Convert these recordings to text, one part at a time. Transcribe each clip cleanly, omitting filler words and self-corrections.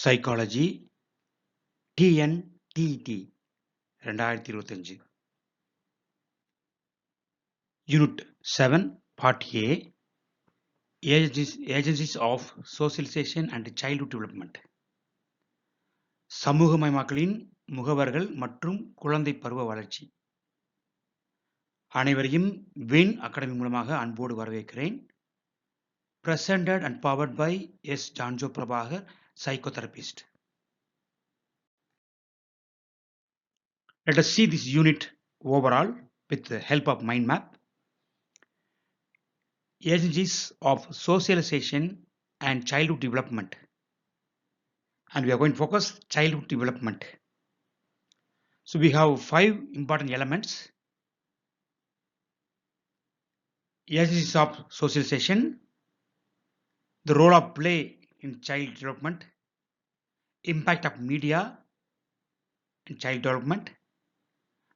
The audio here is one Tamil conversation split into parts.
Psychology TNTT 2025 unit 7 part A agencies of socialisation and childhood development சமூகமயமாக்கலின் முகவர்கள் மற்றும் குழந்தை பருவ வளர்ச்சி. அனைவரையும் வின் அகாடமி மூலமாக அன்போடு வரவேற்கிறேன். presented and powered by S. Janjo Prabhakar, psychotherapist. Let us see this unit overall with the help of mind map. Agencies of socialization and childhood development. And we are going to focus childhood development. So we have 5 important elements. Agencies of socialization, the role of play in child development, impact of media in child development,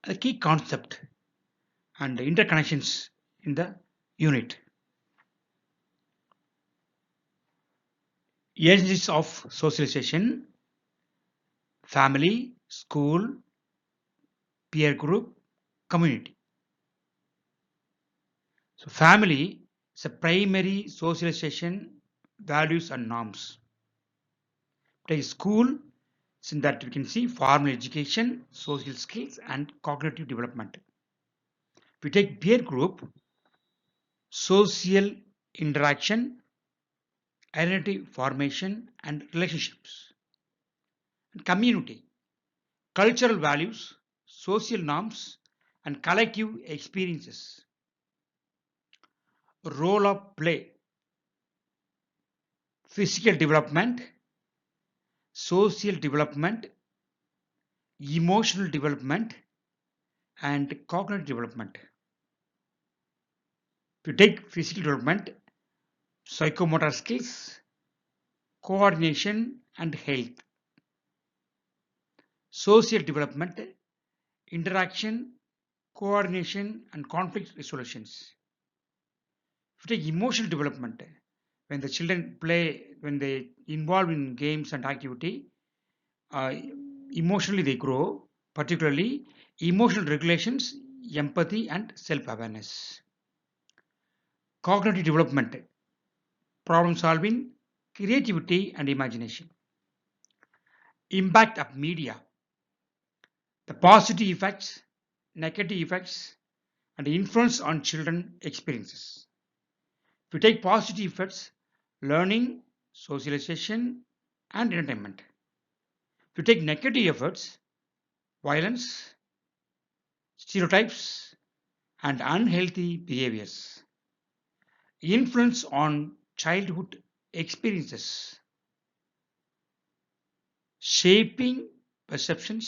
the key concept and the interconnections in the unit. Agencies of socialization: family, school, peer group, community. So family is a primary socialization values and norms. Take school, in that we can see formal education, social skills and cognitive development. If we take peer group, social interaction, identity formation and relationships. And community, cultural values, social norms and collective experiences. Role of play: physical development, social development, emotional development and cognitive development. If you take physical development, psychomotor skills, coordination and health. Social development, interaction, coordination and conflict resolutions. If you take emotional development, when the children play, when they involve in games and activity, emotionally they grow, particularly emotional regulations, empathy and self-awareness. Cognitive development, problem solving, creativity and imagination. Impact of media, the positive effects, negative effects and influence on children experiences. If you take positive effects, learning, socialization and entertainment. If you take negative effects, violence, stereotypes and unhealthy behaviors. Influence on childhood experiences, shaping perceptions,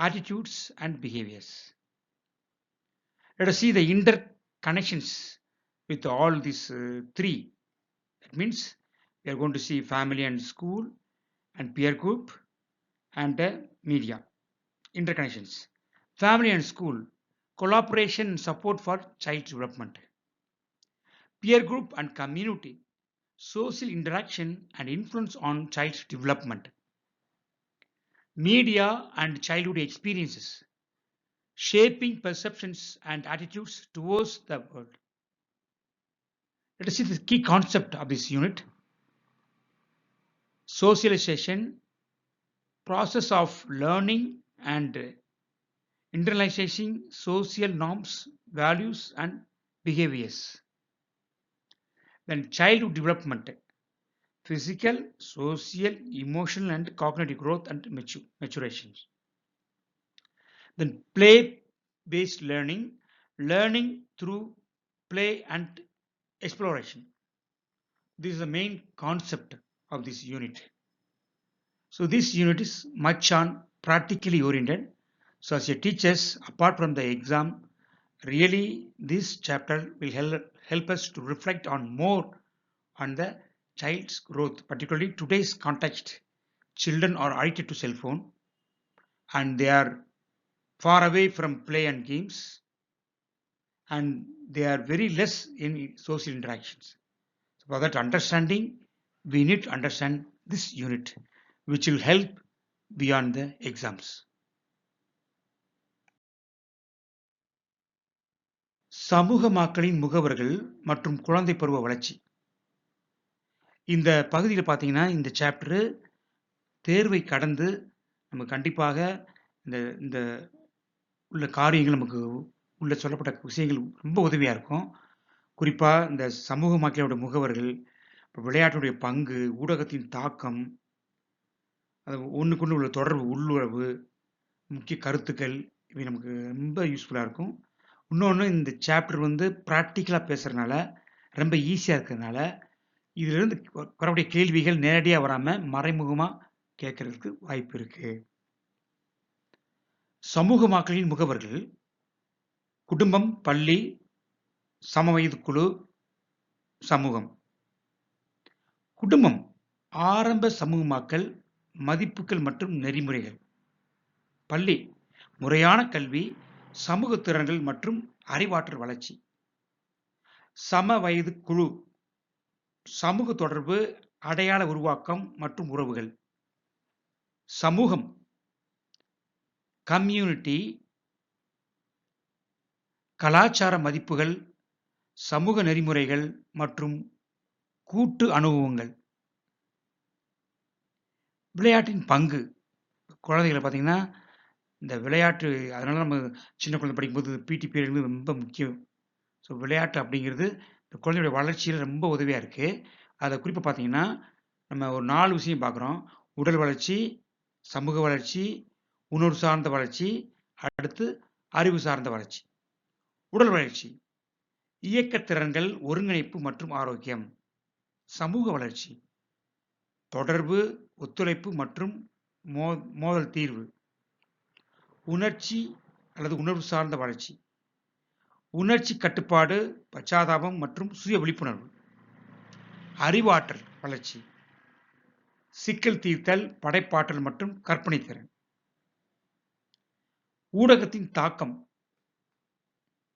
attitudes and behaviors. Let us see the interconnections with all these three. That means we are going to see family and school and peer group and media. Interconnections: family and school, collaboration and support for child development. Peer group and community, social interaction and influence on child's development. Media and childhood experiences, shaping perceptions and attitudes towards the world. Let us see the key concept of this unit. Socialization, process of learning and internalizing social norms, values and behaviors. Then childhood development, physical, social, emotional and cognitive growth and maturation. Then play-based learning, learning through play and exploration. This is the main concept of this unit. So this unit is much on practically oriented. So as a teachers, apart from the exam, really this chapter will help us to reflect on more on the child's growth, particularly today's context. Children are addicted to cell phone and they are far away from play and games and they are very less in social interactions. So for that understanding, we need to understand this unit which will help beyond the exams. சமூகமாக்கலின் முகவர்கள் மற்றும் குழந்தை பருவ வளர்ச்சி. இந்த பகுதியில் பார்த்தீங்கன்னா இந்த சாப்டர் தேர்வை கடந்து நம்ம கண்டிப்பாக இந்த இந்த உள்ள காரியங்கள் நமக்கு உள்ள சொல்லப்பட்ட விஷயங்கள் ரொம்ப உதவியாக இருக்கும். குறிப்பாக இந்த சமூக மக்களோட முகவர்கள், விளையாட்டுடைய பங்கு, ஊடகத்தின் தாக்கம், அது ஒன்றுக்குள்ள உள்ள தொடர்பு, உள்ளுறவு, முக்கிய கருத்துக்கள், இவை நமக்கு ரொம்ப யூஸ்ஃபுல்லாக இருக்கும். இன்னொன்று இந்த சாப்டர் வந்து ப்ராக்டிக்கலாக பேசுகிறதுனால ரொம்ப ஈஸியாக இருக்கிறதுனால இதிலிருந்து வரக்கூடிய கேள்விகள் நேரடியாக வராமல் மறைமுகமாக கேட்கறதுக்கு வாய்ப்பு இருக்கு. சமூகமாக்கலின் முகவர்கள் குடும்பம், பள்ளி, சமவயது குழு, சமூகம். குடும்பம் ஆரம்ப சமூகமாக்கல், மதிப்புகள் மற்றும் நெறிமுறைகள். பள்ளி முறையான கல்வி, சமூக திறன்கள் மற்றும் அறிவாற்றல் வளர்ச்சி. சம வயது குழு சமூக தொடர்பு, அடையாள உருவாக்கம் மற்றும் உறவுகள். சமூகம் கம்யூனிட்டி, கலாச்சார மதிப்புகள், சமூக நெறிமுறைகள் மற்றும் கூட்டு அனுபவங்கள். விளையாட்டின் பங்கு. குழந்தைகளை பார்த்தீங்கன்னா இந்த விளையாட்டு, அதனால நம்ம சின்ன குழந்தை படிக்கும்போது பிடி பீரியட் ரொம்ப முக்கியம். ஸோ விளையாட்டு அப்படிங்கிறது இந்த குழந்தையோட வளர்ச்சியில் ரொம்ப உதவியாக இருக்குது. அதை குறிப்பாக பார்த்தீங்கன்னா நம்ம ஒரு 4 விஷயம் பார்க்குறோம். உடல் வளர்ச்சி, சமூக வளர்ச்சி, உணர்வு சார்ந்த வளர்ச்சி, அடுத்து அறிவு சார்ந்த வளர்ச்சி. உடல் வளர்ச்சி இயக்கத்திறன்கள், ஒருங்கிணைப்பு மற்றும் ஆரோக்கியம். சமூக வளர்ச்சி தொடர்பு, ஒத்துழைப்பு மற்றும் மோதல் தீர்வு. உணர்ச்சி அல்லது உணர்வு சார்ந்த வளர்ச்சி உணர்ச்சி கட்டுப்பாடு, பச்சாதாபம் மற்றும் சுய விழிப்புணர்வு. அறிவாற்றல் வளர்ச்சி சிக்கல் தீர்த்தல், படைப்பாற்றல் மற்றும் கற்பனை திறன். ஊடகத்தின் தாக்கம்.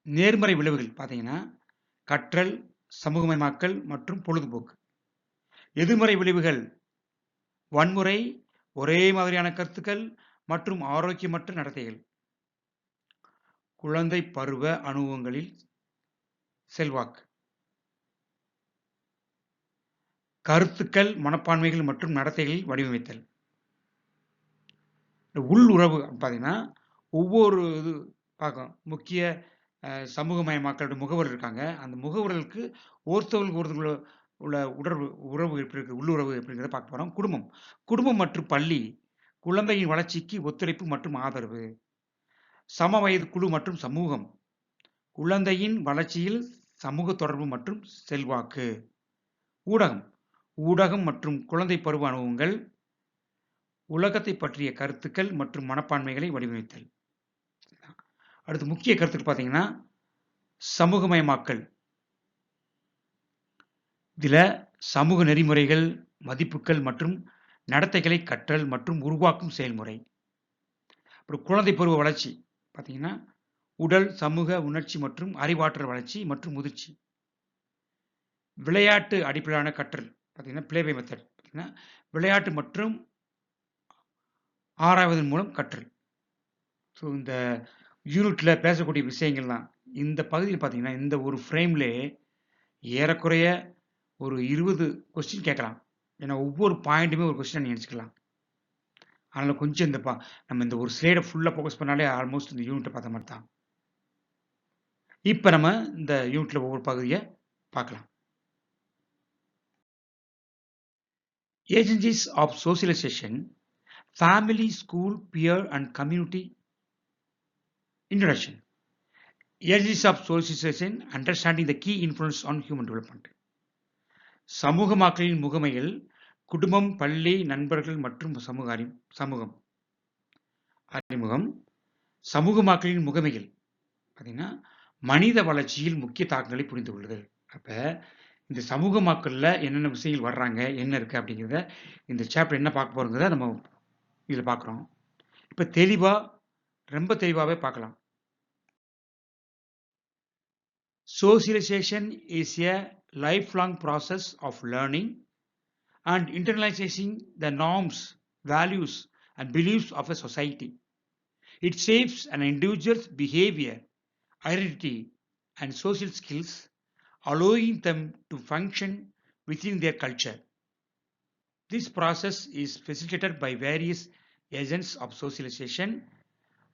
நேர்மறை விளைவுகள் பார்த்தீங்கன்னா கற்றல், சமூகமயமாக்கல் மற்றும் பொழுதுபோக்கு. எதிர்மறை விளைவுகள் வன்முறை, ஒரே மாதிரியான கருத்துக்கள் மற்றும் ஆரோக்கியமற்ற நடத்தைகள். குழந்தை பருவ அனுபவங்களில் செல்வாக்கு. கருத்துக்கள், மனப்பான்மைகள் மற்றும் நடத்தைகளில் வடிவமைத்தல். உள் உறவு பார்த்தீங்கன்னா ஒவ்வொரு இது பார்க்கும். முக்கிய சமூகமயமாக்கலோட முகவர் இருக்காங்க. அந்த முகவர்களுக்கு ஒருத்தவங்களுக்கு உள்ள உறவு எப்படி இருக்கு, உள்ளுறவு எப்படிங்கிறத பார்க்க போகிறோம். குடும்பம். குடும்பம் மற்றும் பள்ளி குழந்தையின் வளர்ச்சிக்கு ஒத்துழைப்பு மற்றும் ஆதரவு. சம வயது குழு மற்றும் சமூகம் குழந்தையின் வளர்ச்சியில் சமூக தொடர்பு மற்றும் செல்வாக்கு. ஊடகம். ஊடகம் மற்றும் குழந்தை பருவ அனுபவங்கள், உலகத்தை பற்றிய கருத்துக்கள் மற்றும் மனப்பான்மைகளை வடிவமைத்தல். அடுத்து முக்கிய கருத்துக்கள் பார்த்தீங்கன்னா சமூகமயமாக்கல். இதில் சமூக நெறிமுறைகள், மதிப்புகள் மற்றும் நடத்தைகளை கற்றல் மற்றும் உருவாக்கும் செயல்முறை. அப்புறம் குழந்தை பருவ வளர்ச்சி பார்த்தீங்கன்னா உடல், சமூக, உணர்ச்சி மற்றும் அறிவாற்றல் வளர்ச்சி மற்றும் முதிர்ச்சி. விளையாட்டு அடிப்படையிலான கற்றல் பார்த்தீங்கன்னா பிளே பை மெத்தட் பார்த்தீங்கன்னா விளையாட்டு மற்றும் ஆராய்வதன் மூலம் கற்றல். ஸோ இந்த யூனிட்டில் பேசக்கூடிய விஷயங்கள்லாம் இந்த பகுதியில் பார்த்தீங்கன்னா இந்த ஒரு ஃப்ரேம்லே ஏறக்குறைய ஒரு 20 கொஸ்டின் கேட்கலாம். ஏன்னா ஒவ்வொரு பாயிண்ட்டுமே ஒரு கொஸ்டின் நீங்கள் நினச்சிக்கலாம். அதனால் கொஞ்சம் நம்ம இந்த ஒரு ஸ்லைடை ஃபுல்லாக ஃபோக்கஸ் பண்ணாலே ஆல்மோஸ்ட் இந்த யூனிட்டை பார்த்த மாதிரி தான். இப்போ நம்ம இந்த யூனிட்டில் ஒவ்வொரு பகுதியை பார்க்கலாம். Agencies of socialization, family, school, peer and community. Introduction. Agencies of socialization, understanding the key influence on human development. சமூகமாக்கலின் முகமைகள் குடும்பம், பள்ளி, நண்பர்கள் மற்றும் சமூகம். அறிமுகம். சமூகமாக்கலின் முகமைகள் பார்த்தீங்கன்னா மனித வளர்ச்சியில் முக்கிய தாக்கங்களை புரிந்து கொள்ளுதல். அப்போ இந்த சமூகமாக்கலில் என்னென்ன விஷயங்கள் வர்றாங்க, என்ன இருக்குது அப்படிங்கிறத இந்த சாப்டர் என்ன பார்க்க போகிறோங்கிறத நம்ம இதில் பார்க்குறோம். இப்போ ரொம்ப தெளிவாகவே பார்க்கலாம். Socialization is a lifelong process of learning and internalizing the norms, values, and beliefs of a society. It shapes an individual's behavior, identity, and social skills, allowing them to function within their culture. This process is facilitated by various agents of socialization,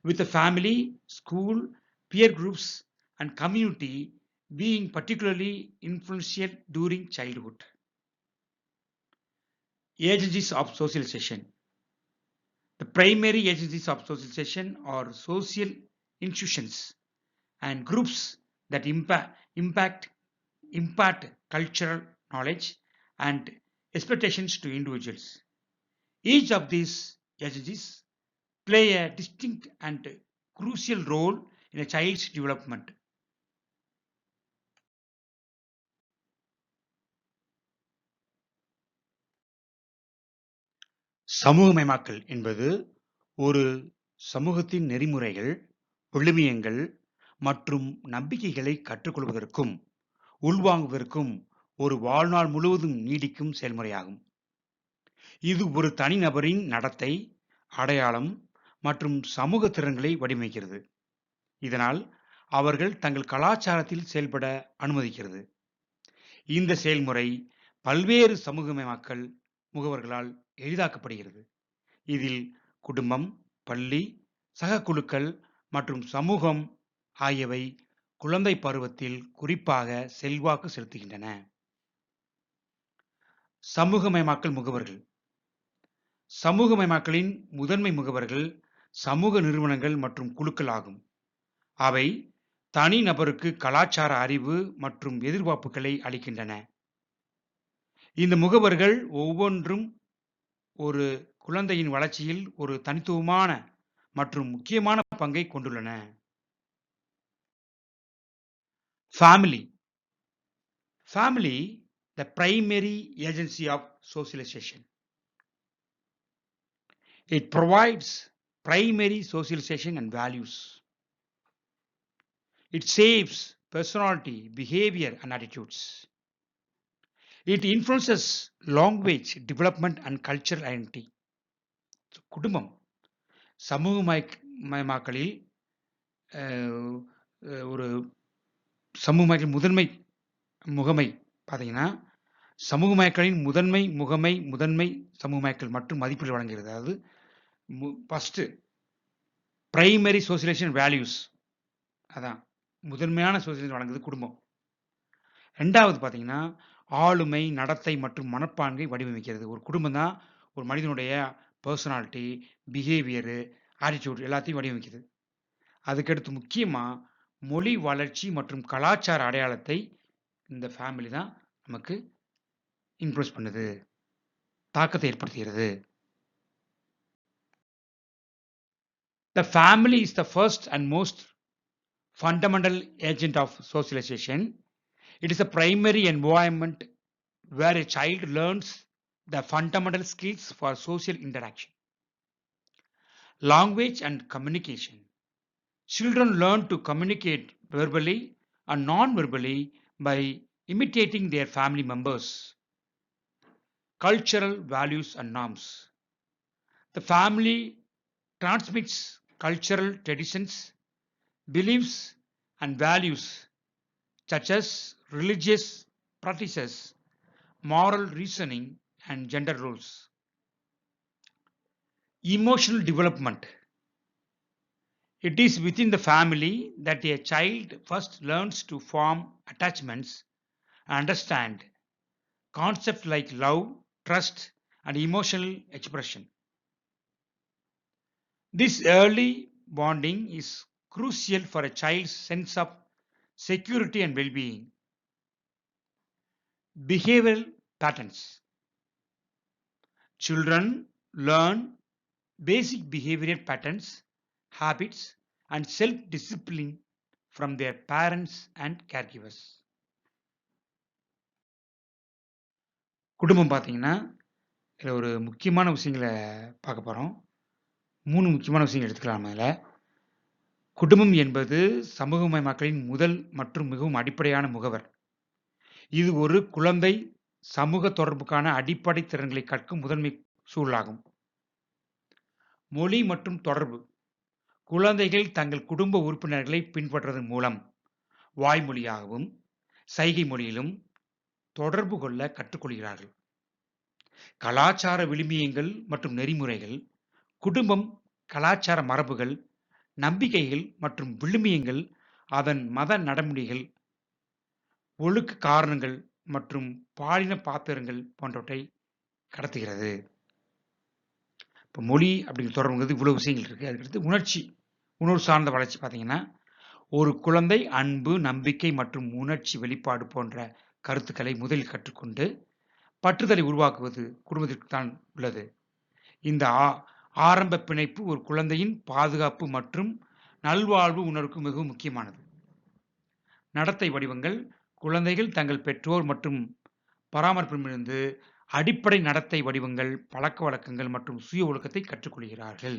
with the family, school, peer groups, and community being particularly influential during childhood. Agencies of socialization. The primary agencies of socialization are social institutions and groups that impart cultural knowledge and expectations to individuals. Each of these agencies play a distinct and crucial role in a child's development. சமூகமயமாக்கல் என்பது ஒரு சமூகத்தின் நெறிமுறைகள், விழுமியங்கள் மற்றும் நம்பிக்கைகளை கற்றுக்கொள்வதற்கும் உள்வாங்குவதற்கும் ஒரு வாழ்நாள் முழுவதும் நீடிக்கும் செயல்முறையாகும். இது ஒரு தனிநபரின் நடத்தை, அடையாளம் மற்றும் சமூக திறன்களை வடிவமைக்கிறது. இதனால் அவர்கள் தங்கள் கலாச்சாரத்தில் செயல்பட அனுமதிக்கிறது. இந்த செயல்முறை பல்வேறு சமூகமயமாக்கல் முகவர்களால் எளிதாக்கப்படுகிறது. இதில் குடும்பம், பள்ளி, சக குழுக்கள் மற்றும் சமூகம் ஆகியவை குழந்தை பருவத்தில் குறிப்பாக செல்வாக்கு செலுத்துகின்றன. சமூகமயமாக்கல் முகவர்கள். சமூகமயமாக்கலின் முதன்மை முகவர்கள் சமூக நிறுவனங்கள் மற்றும் குழுக்கள் ஆகும். அவை தனி நபருக்கு கலாச்சார அறிவு மற்றும் எதிர்பார்ப்புகளை அளிக்கின்றன. இந்த முகவர்கள் ஒவ்வொன்றும் ஒரு குழந்தையின் வளர்ச்சியில் ஒரு தனித்துவமான மற்றும் முக்கியமான பங்கை கொண்டுள்ளன. Family. Family, the primary agency of socialization. It provides primary socialization and values. It shapes personality, behavior, and attitudes. It influences language development and cultural identity. குடும்பம் சமூகமயமாக்கலில் ஒரு சமூகமயக்கலின் முதன்மை முகமை பார்த்தீங்கன்னா சமூகமயக்கலின் முதன்மை சமூகமயக்கல் மற்றும் மதிப்பீடு வழங்குகிறது. அதாவது ஃபர்ஸ்ட் பிரைமரி சோசியலைசேஷன் வேல்யூஸ், அதான் முதன்மையான சோசியலைசேஷன் வழங்குது குடும்பம். ரெண்டாவது பார்த்தீங்கன்னா ஆளுமை, நடத்தை மற்றும் மனப்பான்மை வடிவமைக்கிறது. ஒரு குடும்பம் தான் ஒரு மனிதனுடைய பர்சனாலிட்டி, பிஹேவியரு, ஆட்டிடியூட் எல்லாத்தையும் வடிவமைக்குது. அதுக்கடுத்து முக்கியமாக மொழி வளர்ச்சி மற்றும் கலாச்சார அடையாளத்தை இந்த ஃபேமிலி தான் நமக்கு இன்ஃப்ளூயன்ஸ் பண்ணுது, தாக்கத்தை ஏற்படுத்துகிறது. The family is the first and most fundamental agent of socialization. It is a primary environment where a child learns the fundamental skills for social interaction. Language and communication. Children learn to communicate verbally and non-verbally by imitating their family members. Cultural values and norms. The family transmits cultural traditions, beliefs, and values such as religious practices, moral reasoning, and gender roles. Emotional development. It is within the family that a child first learns to form attachments and understand concepts like love, trust, and emotional expression. This early bonding is crucial for a child's sense of security and well-being. Behavioral patterns. Children learn basic behavioral patterns, habits, and self-discipline from their parents and caregivers. குடும்பம் பார்த்தீங்கன்னா இதில் ஒரு முக்கியமான விஷயங்களை பார்க்க போகிறோம். 3 முக்கியமான விஷயங்கள் எடுத்துக்கலாம். அதில் குடும்பம் என்பது சமூகமயமாக்கலின் முதல் மற்றும் மிகவும் அடிப்படையான முகவர். இது ஒரு குழந்தை சமூக தொடர்புக்கான அடிப்படை திறன்களை கற்கும் முதன்மை சூழலாகும். மொழி மற்றும் தொடர்பு. குழந்தைகள் தங்கள் குடும்ப உறுப்பினர்களை பின்பற்றுவதன் மூலம் வாய்மொழியாகவும் சைகை மொழியிலும் தொடர்பு கொள்ள கற்றுக்கொள்கிறார்கள். கலாச்சார விழுமியங்கள் மற்றும் நெறிமுறைகள். குடும்பம், கலாச்சார மரபுகள், நம்பிக்கைகள் மற்றும் விழுமியங்கள், அதன் மத நடைமுறைகள், ஒழுக்க காரணங்கள் மற்றும் பாலின பாத்திரங்கள் போன்றவற்றை கடத்துகிறது. இப்போ மொழி அப்படிங்கிற தொடர்புங்கிறது இவ்வளவு விஷயங்கள் இருக்கு. அதுக்கடுத்து உணர்வு சார்ந்த வளர்ச்சி பார்த்தீங்கன்னா, ஒரு குழந்தை அன்பு, நம்பிக்கை மற்றும் உணர்ச்சி வெளிப்பாடு போன்ற கருத்துக்களை முதலில் கற்றுக்கொண்டு பற்றுதலை உருவாக்குவது குடும்பத்திற்கு தான் உள்ளது. இந்த ஆரம்ப பிணைப்பு ஒரு குழந்தையின் பாதுகாப்பு மற்றும் நல்வாழ்வு உணர்வுக்கு மிகவும் முக்கியமானது. நடத்தை வடிவங்கள். குழந்தைகள் தங்கள் பெற்றோர் மற்றும் பராமரிப்பிலிருந்து அடிப்படை நடத்தை வடிவங்கள், பழக்கவழக்கங்கள் மற்றும் சுய ஒழுக்கத்தை கற்றுக்கொள்கிறார்கள்.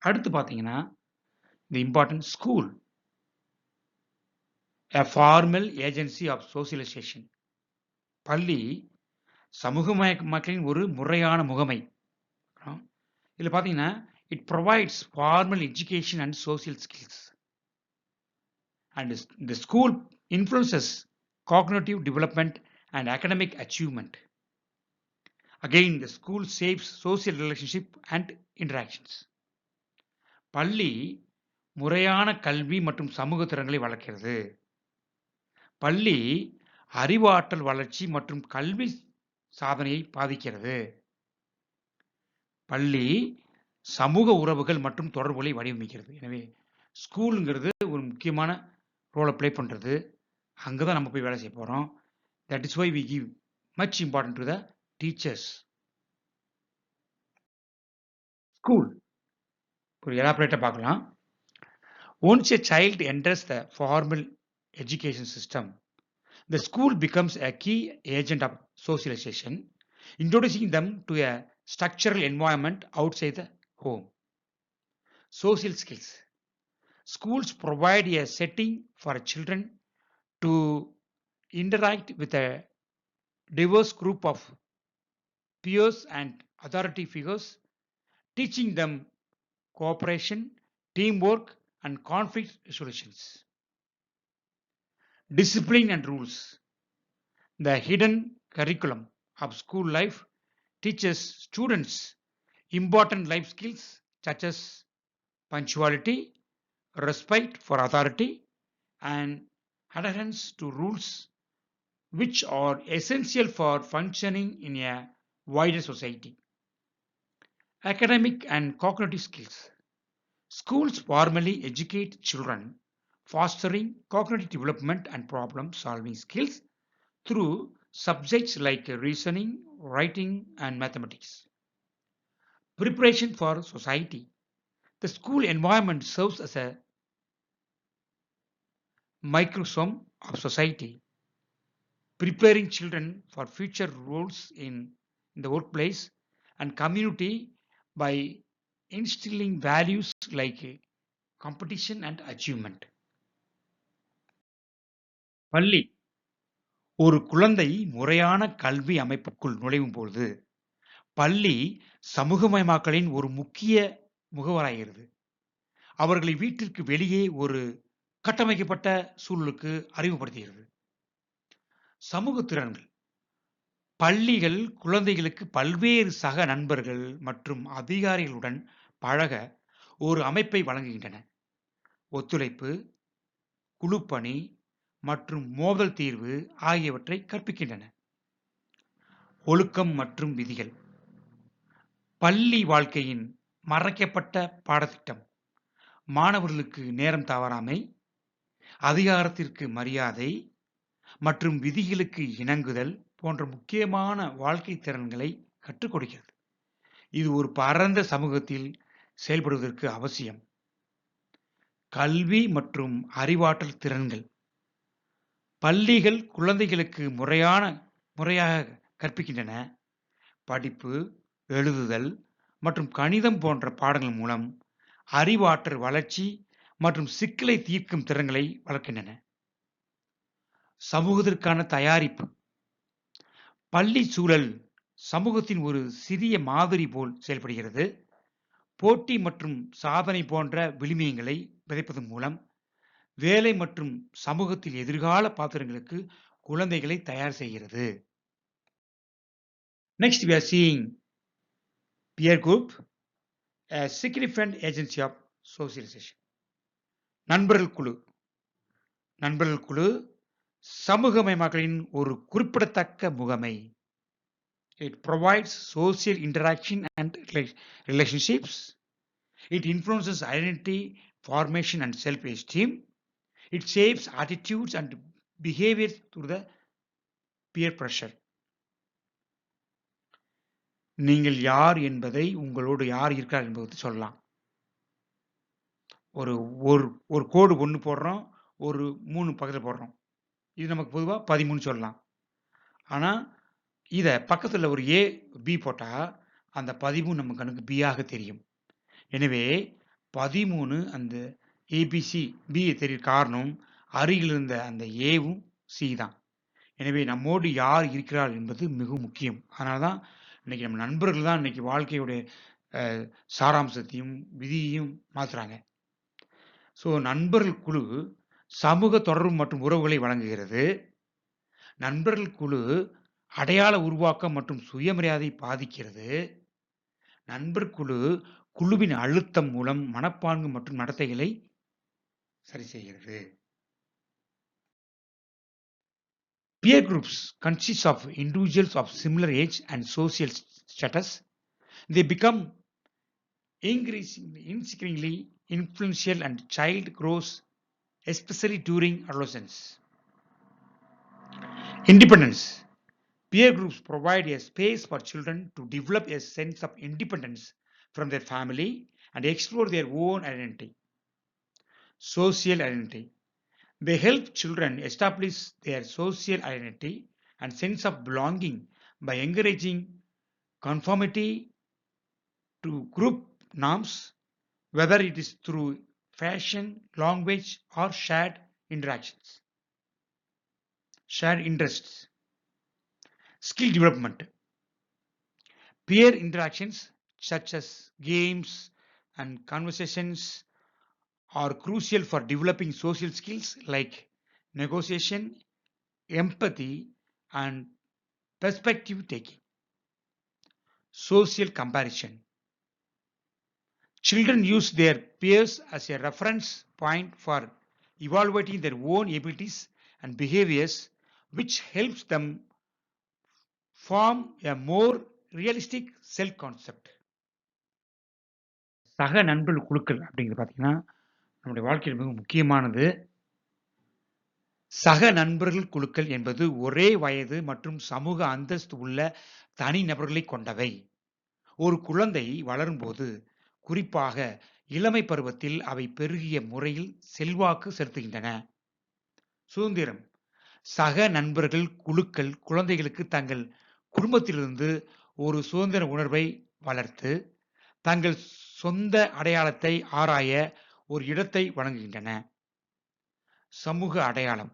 அடுத்து பார்த்தீங்கன்னா, the important school, a formal agency of socialization. பள்ளி சமூக மக்களின் ஒரு முறையான முகமை. இதுல பார்த்தீங்கன்னா, it provides formal education and social skills. And the school influences cognitive development and academic achievement. Again, the school shapes social relationship and interactions. பள்ளி முறையான கல்வி மற்றும் சமூக திறன்களை வளர்க்கிறது. பள்ளி அறிவாற்றல் வளர்ச்சி மற்றும் கல்வி சாதனையை பாதிக்கிறது. பள்ளி சமூக உறவுகள் மற்றும் தொடர்புகளை வடிவமைக்கிறது. எனவே ஸ்கூலுங்கிறது ஒரு முக்கியமான ரோலை ப்ளே பண்றது. அங்கதான் நம்ம போய் வேலை செய்ய போறோம். That is why we give much importance to the teachers. School ஒரு எலாபரேட்டா பார்க்கலாம். Once a child enters the formal education system, the school becomes a key agent of socialization, introducing them to a structural environment outside the home. Social skills. Schools provide a setting for children to interact with a diverse group of peers and authority figures, teaching them cooperation, teamwork, and conflict resolutions. Discipline and rules. The hidden curriculum of school life teaches students important life skills such as punctuality, respect for authority, and adherence to rules, which are essential for functioning in a wider society. Academic and cognitive skills. Schools formally educate children, fostering cognitive development and problem-solving skills through subjects like reasoning, writing, and mathematics. Preparation for society. The school environment serves as a microcosm of society, preparing children for future roles in the workplace and community by instilling values like competition and achievement. பள்ளி ஒரு குழந்தை முறையான கல்வி அமைப்புக்குள் நுழையும் பொழுது பள்ளி சமூகமயமாக்கலின் ஒரு முக்கிய முகவராகிறது. அவர்களை வீட்டிற்கு வெளியே ஒரு கட்டமைக்கப்பட்ட சூழலுக்கு அறிமுகப்படுத்துகிறது. சமூக திறன்கள். பள்ளிகள் குழந்தைகளுக்கு பல்வேறு சக நண்பர்கள் மற்றும் அதிகாரிகளுடன் பழக ஒரு அமைப்பை வழங்குகின்றன. ஒத்துழைப்பு, குழுப்பணி மற்றும் மோதல் தீர்வு ஆகியவற்றை கற்பிக்கின்றன. ஒழுக்கம் மற்றும் விதிகள். பள்ளி வாழ்க்கையின் மறைக்கப்பட்ட பாடத்திட்டம் மாணவர்களுக்கு நேரம் தவறாமை, அதிகாரத்திற்கு மரியாதை மற்றும் விதிகளுக்கு இணங்குதல் போன்ற முக்கியமான வாழ்க்கை திறன்களை கற்றுக் கொடுக்கிறது. இது ஒரு பரந்த சமூகத்தில் செயல்படுவதற்கு அவசியம். கல்வி மற்றும் அறிவாற்றல் திறன்கள். பள்ளிகள் குழந்தைகளுக்கு முறையாக கற்பிக்கின்றன. படிப்பு, எழுதுதல் மற்றும் கணிதம் போன்ற பாடங்கள் மூலம் அறிவாற்றல் வளர்ச்சி மற்றும் சிக்கலை தீர்க்கும் திறன்களை வளர்க்கின்றன. சமூகத்திற்கான தயாரிப்பு. பள்ளி சூழல் சமூகத்தின் ஒரு சிறிய மாதிரி போல் செயல்படுகிறது. போட்டி மற்றும் சாதனை போன்ற விழுமியங்களை விதைப்பதன் மூலம் வேலை மற்றும் சமூகத்தில் எதிர்கால பாத்திரங்களுக்கு குழந்தைகளை தயார் செய்கிறது. Next, we are seeing peer group, a significant agency of socialization. நண்பர்கள் குழு. நண்பர்கள் குழு சமூகமயமாக்கலின் ஒரு குறிப்பிடத்தக்க முகமை. It provides social interaction and relationships. It influences identity formation and self-esteem. It shapes attitudes and behaviors through the peer pressure. நீங்கள் யார் என்பதை உங்களோடு யார் இருக்கிறார் என்பதை சொல்லலாம். ஒரு ஒரு கோடு 1 போடுறோம், ஒரு 3 பக்கத்துல போடுறோம். இது நமக்கு பொதுவா 13 சொல்லலாம். ஆனா இத பக்கத்துல ஒரு A, B போட்டா அந்த 13 நம்ம கண்ணுக்கு B ஆக தெரியும். எனவே 13 அந்த ABC B தெரிய காரணம் அருகில் இருந்த அந்த Aவும் C தான். எனவே நம்மோடு யார் இருக்கிறார் என்பது மிகவும் முக்கியம். அதனால தான் இன்னைக்கு நம்ம நண்பர்கள் தான் இன்னைக்கு வாழ்க்கையுடைய சாராம்சத்தையும் விதியையும் மாத்துறாங்க. ஸோ நண்பர்கள் குழு சமூக தொடர்பு மற்றும் உறவுகளை வழங்குகிறது. நண்பர்கள் குழு அடையாள உருவாக்கம் மற்றும் சுயமரியாதை பாதிக்கிறது. நண்பர் குழு குழுவின் அழுத்தம் மூலம் மனப்பான்கு மற்றும் நடத்தைகளை சரி செய்கிறது. Peer groups consist of individuals of similar age and social status. They become increasingly influential and child grows, especially during adolescence. Independence. Peer groups provide a space for children to develop a sense of independence from their family and explore their own identity. Social identity. They help children establish their social identity and sense of belonging by encouraging conformity to group norms, whether it is through fashion, language, or shared interactions. Shared interests. Skill development. Peer interactions such as games and conversations are crucial for developing social skills like negotiation, empathy, and perspective taking. Social comparison. Children use their peers as a reference point for evaluating their own abilities and behaviors, which helps them form a more realistic self-concept. சக நண்பர்கள் குழுக்கள் அப்படிங்கிறது பார்த்தீங்கன்னா நம்முடைய வாழ்க்கையில் மிக முக்கியமானது. சக நண்பர்கள் குழுக்கள் என்பது ஒரே வயது மற்றும் சமூக அந்தஸ்து உள்ள தனி நபர்களை கொண்டவை. ஒரு குழந்தை வளரும்போது குறிப்பாக இளமை பருவத்தில் அவை பெருகிய முறையில் செல்வாக்கு செலுத்துகின்றன. சுதந்திரம். சக நண்பர்கள் குழுக்கள் குழந்தைகளுக்கு தங்கள் குடும்பத்திலிருந்து ஒரு சுதந்திர உணர்வை வளர்த்து தங்கள் சொந்த அடையாளத்தை ஆராய ஒரு இடத்தை வழங்குகின்றன. சமூக அடையாளம்.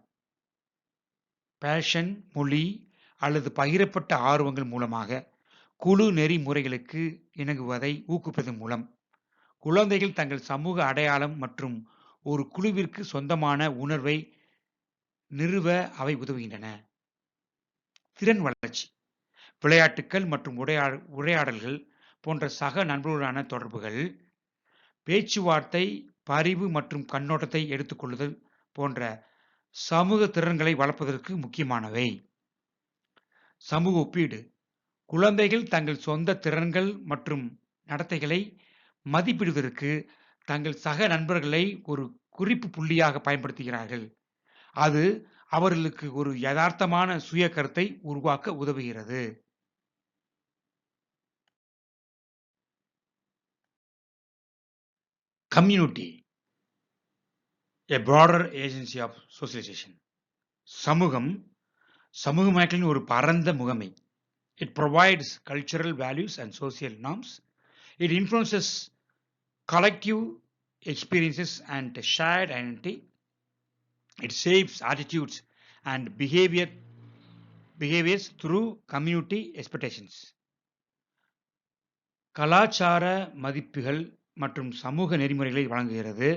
பேஷன், மொழி அல்லது பகிரப்பட்ட ஆர்வங்கள் மூலமாக குழு நெறிமுறைகளுக்கு இணங்குவதை ஊக்குவிப்பதன் மூலம் குழந்தைகள் தங்கள் சமூக அடையாளம் மற்றும் ஒரு குழுவிற்கு சொந்தமான உணர்வை நிறுவ அவை உதவுகின்றன. திறன் வளர்ச்சி. விளையாட்டுக்கள் மற்றும் உரையாடல்கள் போன்ற சக நண்பர்களுடனான தொடர்புகள், பேச்சுவார்த்தை, பரிவு மற்றும் கண்ணோட்டத்தை எடுத்துக்கொள்ளுதல் போன்ற சமூக திறன்களை வளர்ப்பதற்கு முக்கியமானவை. சமூக ஒப்பீடு. குழந்தைகள் தங்கள் சொந்த திறன்கள் மற்றும் நடத்தைகளை மதிப்பிடுவதற்கு தங்கள் சக நண்பர்களை ஒரு குறிப்பு புள்ளியாக பயன்படுத்துகிறார்கள். அது அவர்களுக்கு ஒரு யதார்த்தமான சுய கருத்தை உருவாக்க உதவுகிறது. Community, a broader agency of socialization. சமூகமயமாக்கலின் ஒரு பரந்த முகமை. It provides cultural values and social norms. It influences collective experiences and shared identity. It shapes attitudes and behavior behaviors through community expectations. கலாச்சார மதிப்புகள் மற்றும் சமூக நெறிமுறைகளை வழங்குகிறது.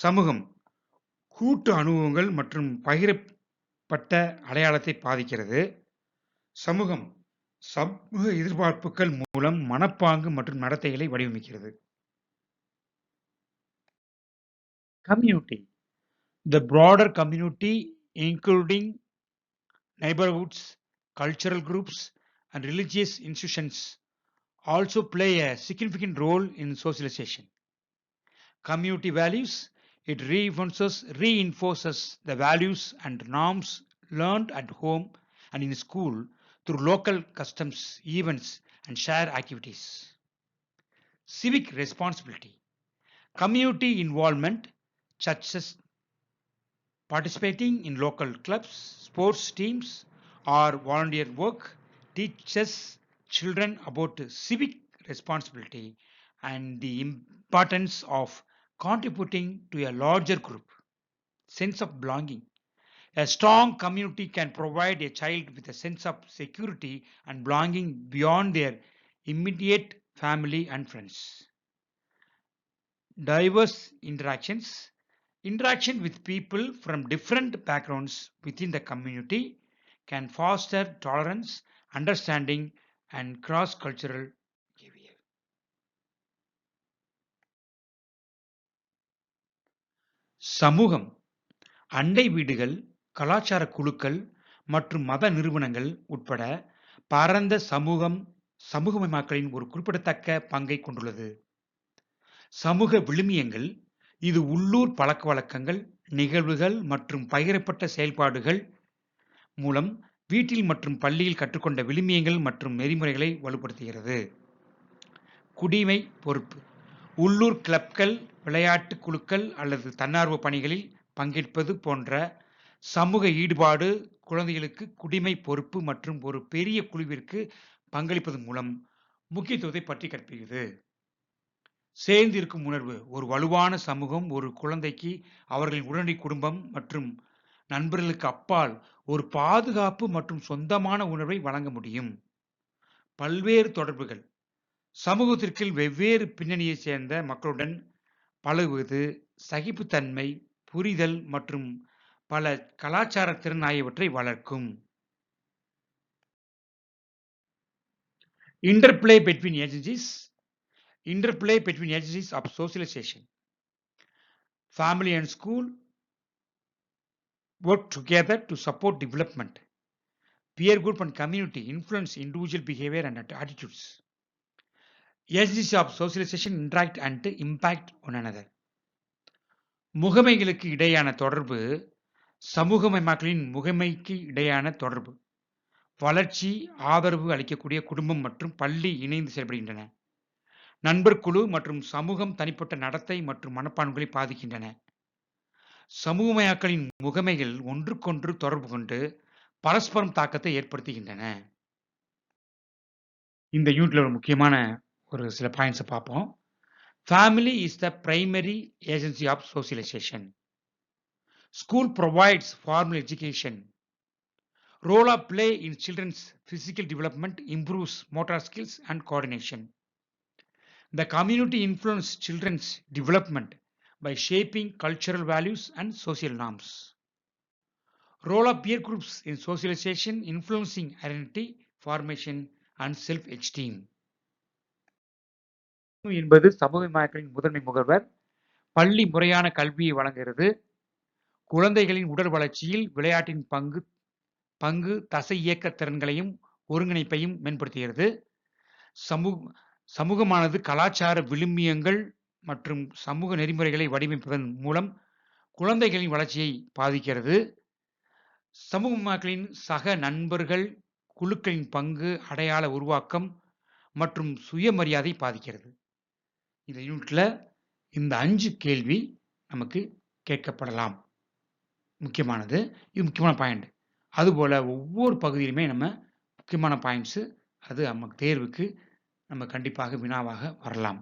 சமூகம் கூட்டு அனுபவங்கள் மற்றும் பகிரப்பட்ட அடையாளத்தை பாதிக்கிறது. சமூகம் சமூக எதிர்பார்ப்புகள் மூலம் மனப்பாங்கு மற்றும் நடத்தைகளை வடிவமைக்கிறது. Community. The broader community, including neighborhoods, cultural groups, and religious institutions, also play a significant role in socialization. Community values. It reinforces the values and norms learned at home and in school through local customs, events, and shared activities. Civic responsibility. Community involvement, such as participating in local clubs, sports teams, or volunteer work, teaches children about civic responsibility and the importance of contributing to a larger group. Sense of belonging. A strong community can provide a child with a sense of security and belonging beyond their immediate family and friends. Diverse interactions. Interaction with people from different backgrounds within the community can foster tolerance, understanding, and cross-cultural behavior. சமூகம் அண்டை வீடுகள், கலாச்சார குழுக்கள் மற்றும் மத நிறுவனங்கள் உட்பட பரந்த சமூகமயமாக்கலின் ஒரு குறிப்பிடத்தக்க பங்கை கொண்டுள்ளது. சமூக விழுமியங்கள். இது உள்ளூர் பழக்கவழக்கங்கள், நிகழ்வுகள் மற்றும் பகிரப்பட்ட செயல்பாடுகள் மூலம் வீட்டில் மற்றும் பள்ளியில் கற்றுக்கொண்ட விழுமியங்கள் மற்றும் நெறிமுறைகளை வலுப்படுத்துகிறது. குடிமை பொறுப்பு. உள்ளூர் கிளப்கள், விளையாட்டு குழுக்கள் அல்லது தன்னார்வ பணிகளில் பங்கேற்பது போன்ற சமூக ஈடுபாடு குழந்தைகளுக்கு குடிமை பொறுப்பு மற்றும் ஒரு பெரிய குழுவிற்கு பங்களிப்பதன் மூலம் முக்கியத்துவத்தை பற்றி கற்பிக்கிறது. சேர்ந்து இருக்கும் உணர்வு. ஒரு வலுவான சமூகம் ஒரு குழந்தைக்கு அவர்களின் உடனடி குடும்பம் மற்றும் நண்பர்களுக்கு அப்பால் ஒரு பாதுகாப்பு மற்றும் சொந்தமான உணர்வை வழங்க முடியும். பல்வேறு தொடர்புகள். சமூகத்திற்கு வெவ்வேறு பின்னணியைச் சேர்ந்த மக்களுடன் பழகுவது, சகிப்புத்தன்மை, புரிதல் மற்றும் பல கலாச்சார திறன் ஆகியவற்றை வளர்க்கும். Interplay between agencies. Interplay between agencies of socialization. Family and school work together to support development. Peer group and community influence individual behavior and attitudes. Agencies of socialization interact and impact one another. முகமைகளுக்கு இடையான தொடர்பு. சமூகமயமாக்கலின் முகமைக்கு இடையான தொடர்பு. வளர்ச்சி, ஆதரவு அளிக்கக்கூடிய குடும்பம் மற்றும் பள்ளி இணைந்து செயல்படுகின்றன. நண்பர் குழு மற்றும் சமூகம் தனிப்பட்ட நடத்தை மற்றும் மனப்பான்மைகளை பாதிக்கின்றன. சமூகமயமாக்கலின் முகமைகள் ஒன்றுக்கொன்று தொடர்பு கொண்டு பரஸ்பரம் தாக்கத்தை ஏற்படுத்துகின்றன. இந்த யூனிட்ல ஒரு முக்கியமான சில பாயிண்ட்ஸை பார்ப்போம். Family is the primary agency of socialization. School provides formal education. Role of play in children's physical development improves motor skills and coordination. The community influences children's development by shaping cultural values and social norms. Role of peer groups in socialization influencing identity formation and self-esteem. என்பது சமூகமயமாக்கலின் முதன்மை முகவர். பள்ளி முறையான கல்வியை வழங்குகிறது. குழந்தைகளின் உடல் வளர்ச்சியில் விளையாட்டின் பங்கு தசை இயக்க திறன்களையும் ஒருங்கிணைப்பையும் மேம்படுத்துகிறது. சமூகமானது கலாச்சார விழுமியங்கள் மற்றும் சமூக நெறிமுறைகளை வடிவமைப்பதன் மூலம் குழந்தைகளின் வளர்ச்சியை பாதிக்கிறது. சமூகமயமாக்கலின் சக நண்பர்கள், குழுக்களின் பங்கு, அடையாள உருவாக்கம் மற்றும் சுயமரியாதை பாதிக்கிறது. இந்த யூனிட்ல இந்த 5 கேள்வி நமக்கு கேட்கப்படலாம். முக்கியமானது. இது முக்கியமான பாயிண்ட். அதுபோல ஒவ்வொரு பகுதியிலுமே நம்ம முக்கியமான பாயிண்ட்ஸ் அது நமக்கு தேர்வுக்கு நம்ம கண்டிப்பாக வினாவாக வரலாம்.